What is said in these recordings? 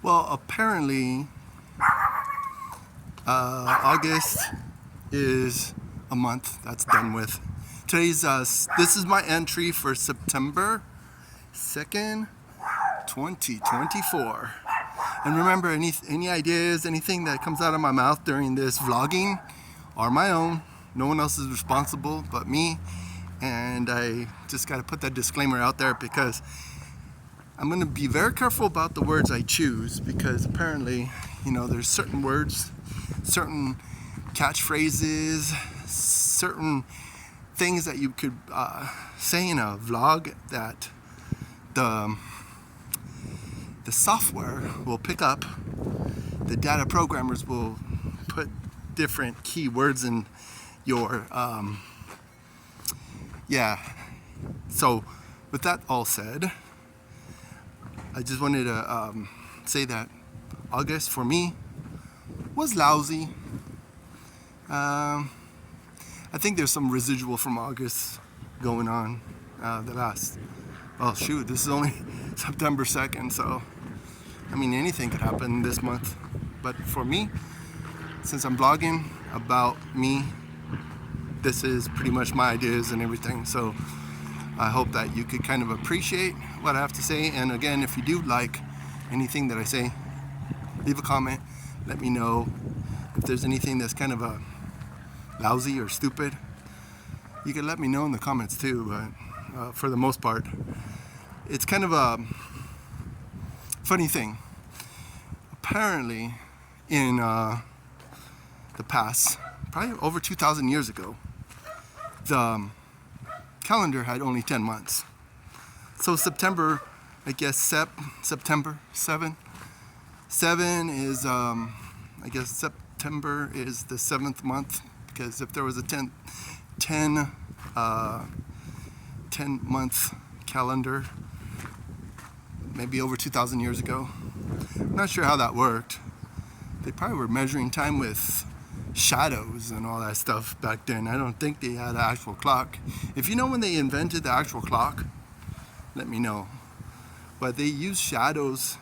Well, apparently, August is a month that's done with. This is my entry for September 2nd, 2024. And remember, any ideas, anything that comes out of my mouth during this vlogging are my own. No one else is responsible but me. And I just got to put that disclaimer out there because I'm going to be very careful about the words I choose, because apparently, there's certain words, certain catchphrases, certain things that you could say in a vlog that the software will pick up. The data programmers will put different keywords in your So with that all said, I just wanted to say that August for me was lousy. I think there's some residual from August going on this is only September 2nd, so anything could happen this month. But for me, since I'm blogging about me, this is pretty much my ideas and everything. So I hope that you could kind of appreciate what I have to say. And again, if you do like anything that I say, leave a comment. Let me know if there's anything that's kind of lousy or stupid. You can let me know in the comments too, but for the most part, it's kind of a funny thing. Apparently, in the past, probably over 2,000 years ago, the calendar had only 10 months. So September, September 7. 7 is, September is the 7th month, because if there was a 10 month calendar, maybe over 2,000 years ago. I'm not sure how that worked. They probably were measuring time with shadows and all that stuff back then. I don't think they had an actual clock. If you know when they invented the actual clock, let me know. But they used shadows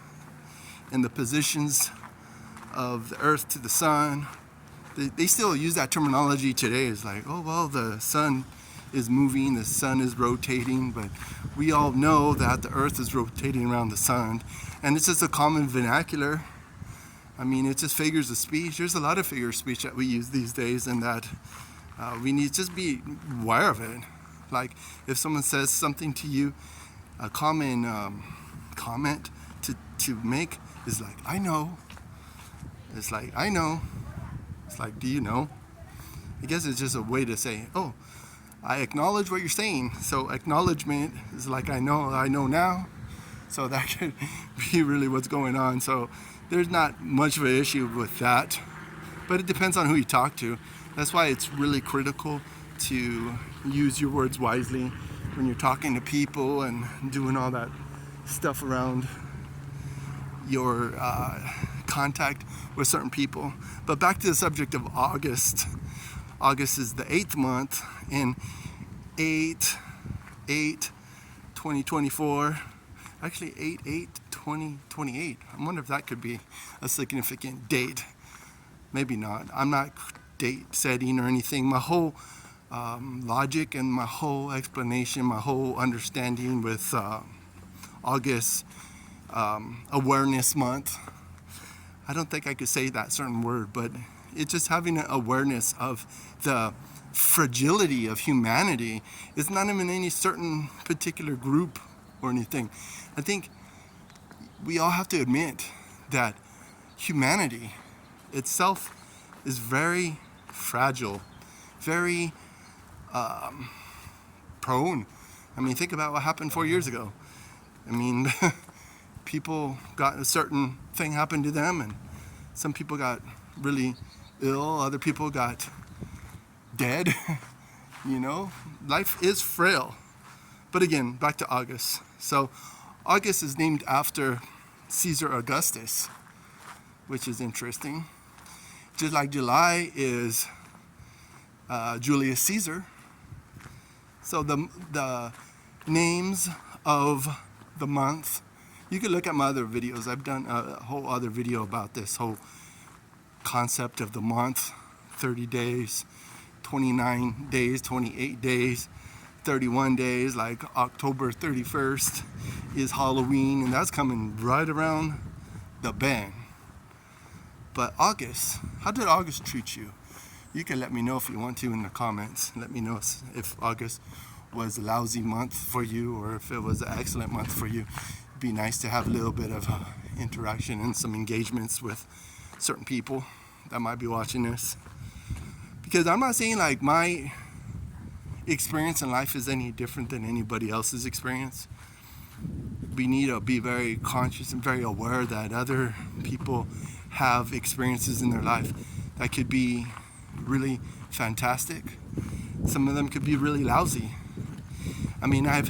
and the positions of the earth to the sun. They still use that terminology today. It's like, oh, well, the sun is moving, the sun is rotating, but we all know that the earth is rotating around the sun. And it's just a common vernacular. It's just figures of speech. There's a lot of figure of speech that we use these days, and that we need to just be aware of it. Like if someone says something to you, a common comment to make is like, I know. It's like, I know. It's like, do you know? I guess it's just a way to say, oh, I acknowledge what you're saying. So acknowledgement is like, I know now. So that could be really what's going on. So there's not much of an issue with that, but it depends on who you talk to. That's why it's really critical to use your words wisely when you're talking to people and doing all that stuff around your contact with certain people. But back to the subject of August. August is the 8th month, and 8/8/2024. Actually, 8/8/2028. I wonder if that could be a significant date. Maybe not. I'm not date setting or anything. My whole logic and my whole explanation, my whole understanding with August Awareness Month, I don't think I could say that certain word, but it's just having an awareness of the fragility of humanity. It's not even any certain particular group or anything. I think we all have to admit that humanity itself is very fragile, very prone. Think about what happened 4 years ago. People got a certain thing happened to them, and some people got really ill, other people got dead. Life is frail. But again, back to August. So August is named after Caesar Augustus, which is interesting. Just like July is Julius Caesar. So the names of the month You can look at my other videos. I've done a whole other video about this whole concept of the month, 30 days, 29 days, 28 days, 31 days, like October 31st is Halloween, and that's coming right around the bend. But August, how did August treat you? You can let me know if you want to in the comments. Let me know if August was a lousy month for you or if it was an excellent month for you. It'd be nice to have a little bit of interaction and some engagements with certain people that might be watching this. Because I'm not saying like my experience in life is any different than anybody else's experience. We need to be very conscious and very aware that other people have experiences in their life that could be really fantastic. Some of them could be really lousy. I mean, I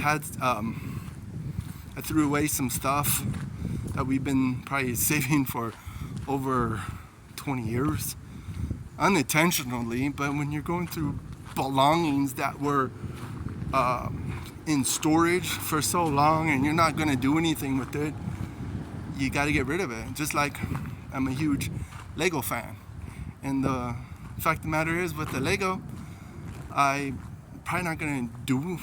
threw away some stuff that we've been probably saving for over 20 years unintentionally, but when you're going through belongings that were in storage for so long and you're not going to do anything with it, you got to get rid of it. Just like I'm a huge Lego fan, and the fact of the matter is with the Lego, I'm probably not going to do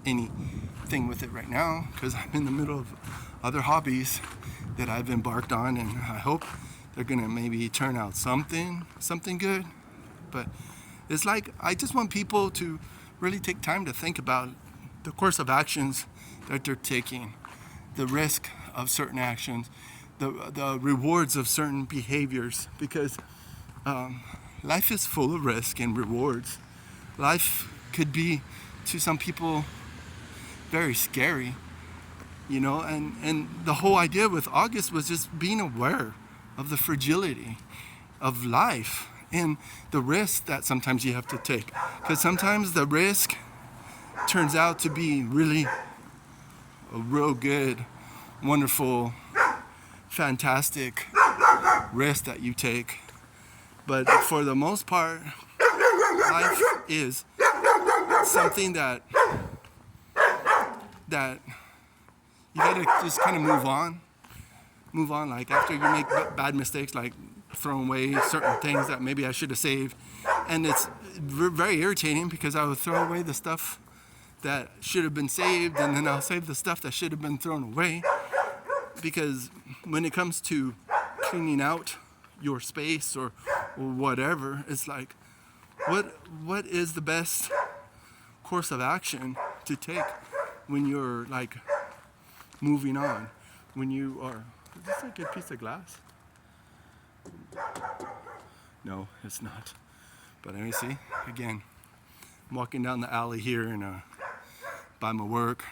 anything with it right now because I'm in the middle of other hobbies that I've embarked on, and I hope they're going to maybe turn out something good. But it's like I just want people to really take time to think about the course of actions that they're taking, the risk of certain actions, the rewards of certain behaviors, because life is full of risk and rewards. Life could be, to some people, very scary, and the whole idea with August was just being aware of the fragility of life and the risk that sometimes you have to take. Because sometimes the risk turns out to be really a real good, wonderful, fantastic risk that you take. But for the most part, life is something that you gotta just kind of move on. Like after you make bad mistakes, like throwing away certain things that maybe I should have saved. And it's very irritating because I would throw away the stuff that should have been saved, and then I'll save the stuff that should have been thrown away. Because when it comes to cleaning out your space or whatever, it's like, what is the best course of action to take when you're like moving on? When you are, is this a good piece of glass? No, it's not. But let me see. Again, I'm walking down the alley here and by my work,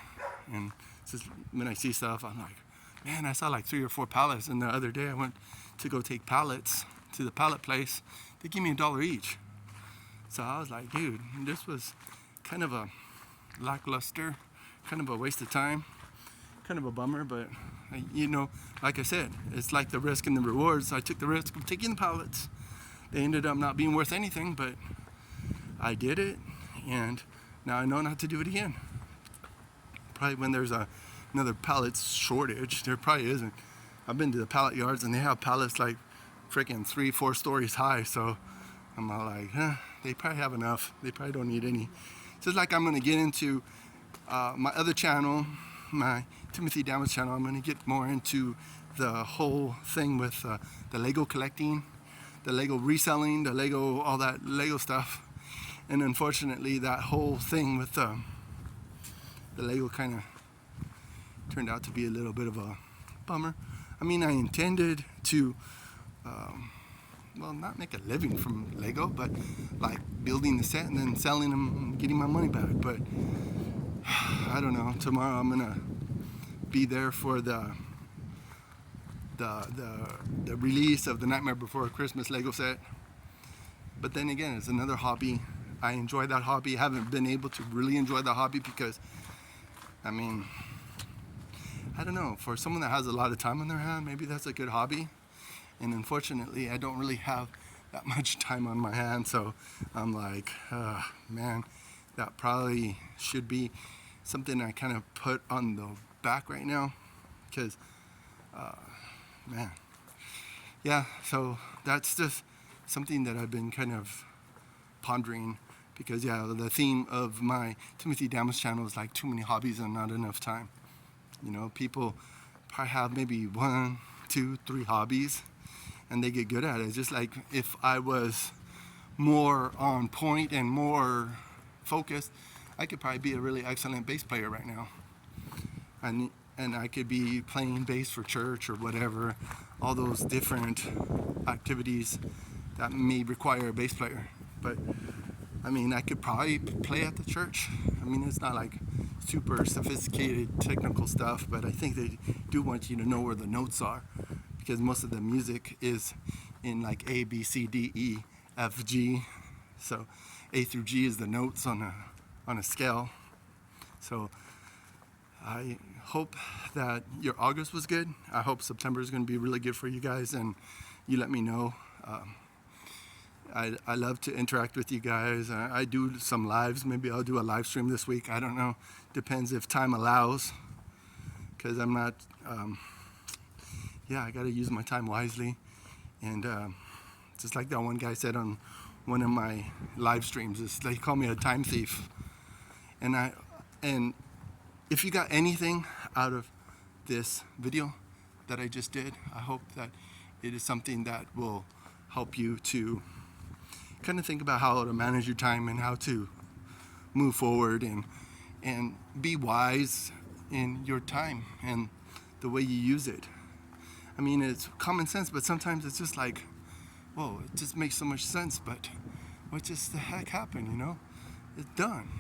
and just when I see stuff, I'm like, man, I saw like 3 or 4 pallets. And the other day I went to go take pallets to the pallet place. They give me $1 each. So I was like, dude, this was kind of a lackluster, kind of a waste of time, kind of a bummer. But like I said, it's like the risk and the rewards. I took the risk of taking the pallets. They ended up not being worth anything, but I did it, and now I know not to do it again. Probably when there's another pallet shortage, there probably isn't. I've been to the pallet yards and they have pallets like freaking 3-4 stories high, so I'm all like, they probably have enough. They probably don't need any. Just like I'm gonna get into my other channel, my Timothy Damage channel. I'm gonna get more into the whole thing with the Lego collecting, the Lego reselling, the Lego, all that Lego stuff. And unfortunately, that whole thing with the Lego kind of turned out to be a little bit of a bummer. I mean, I intended to, not make a living from Lego, but like building the set and then selling them and getting my money back. But I don't know. Tomorrow I'm gonna be there for the release of the Nightmare Before Christmas Lego set. But then again, it's another hobby. I enjoy that hobby. I haven't been able to really enjoy the hobby because, I mean, I don't know, for someone that has a lot of time on their hand, maybe that's a good hobby. And unfortunately, I don't really have that much time on my hand, so I'm like, man, that probably should be something I kind of put on the back right now, because Man. Yeah, so that's just something that I've been kind of pondering because, yeah, the theme of my Timothy Damas channel is like too many hobbies and not enough time. You know, people probably have maybe 1, 2, 3 hobbies and they get good at it. Just like if I was more on point and more focused, I could probably be a really excellent bass player right now. And I could be playing bass for church or whatever, all those different activities that may require a bass player. But I mean, I could probably play at the church. I mean, it's not like super sophisticated technical stuff, but I think they do want you to know where the notes are because most of the music is in like A, B, C, D, E, F, G. So A through G is the notes on a scale. So I hope that your August was good. I hope September is going to be really good for you guys, and you let me know. I love to interact with you guys. I do some lives. Maybe I'll do a live stream this week. I don't know. Depends if time allows, because I'm not. I got to use my time wisely, and just like that one guy said on one of my live streams, they call me a time thief, and if you got anything out of this video that I just did, I hope that it is something that will help you to kind of think about how to manage your time and how to move forward and be wise in your time and the way you use it. I mean, it's common sense, but sometimes it's just like, whoa, it just makes so much sense, but what just the heck happened, you know? It's done.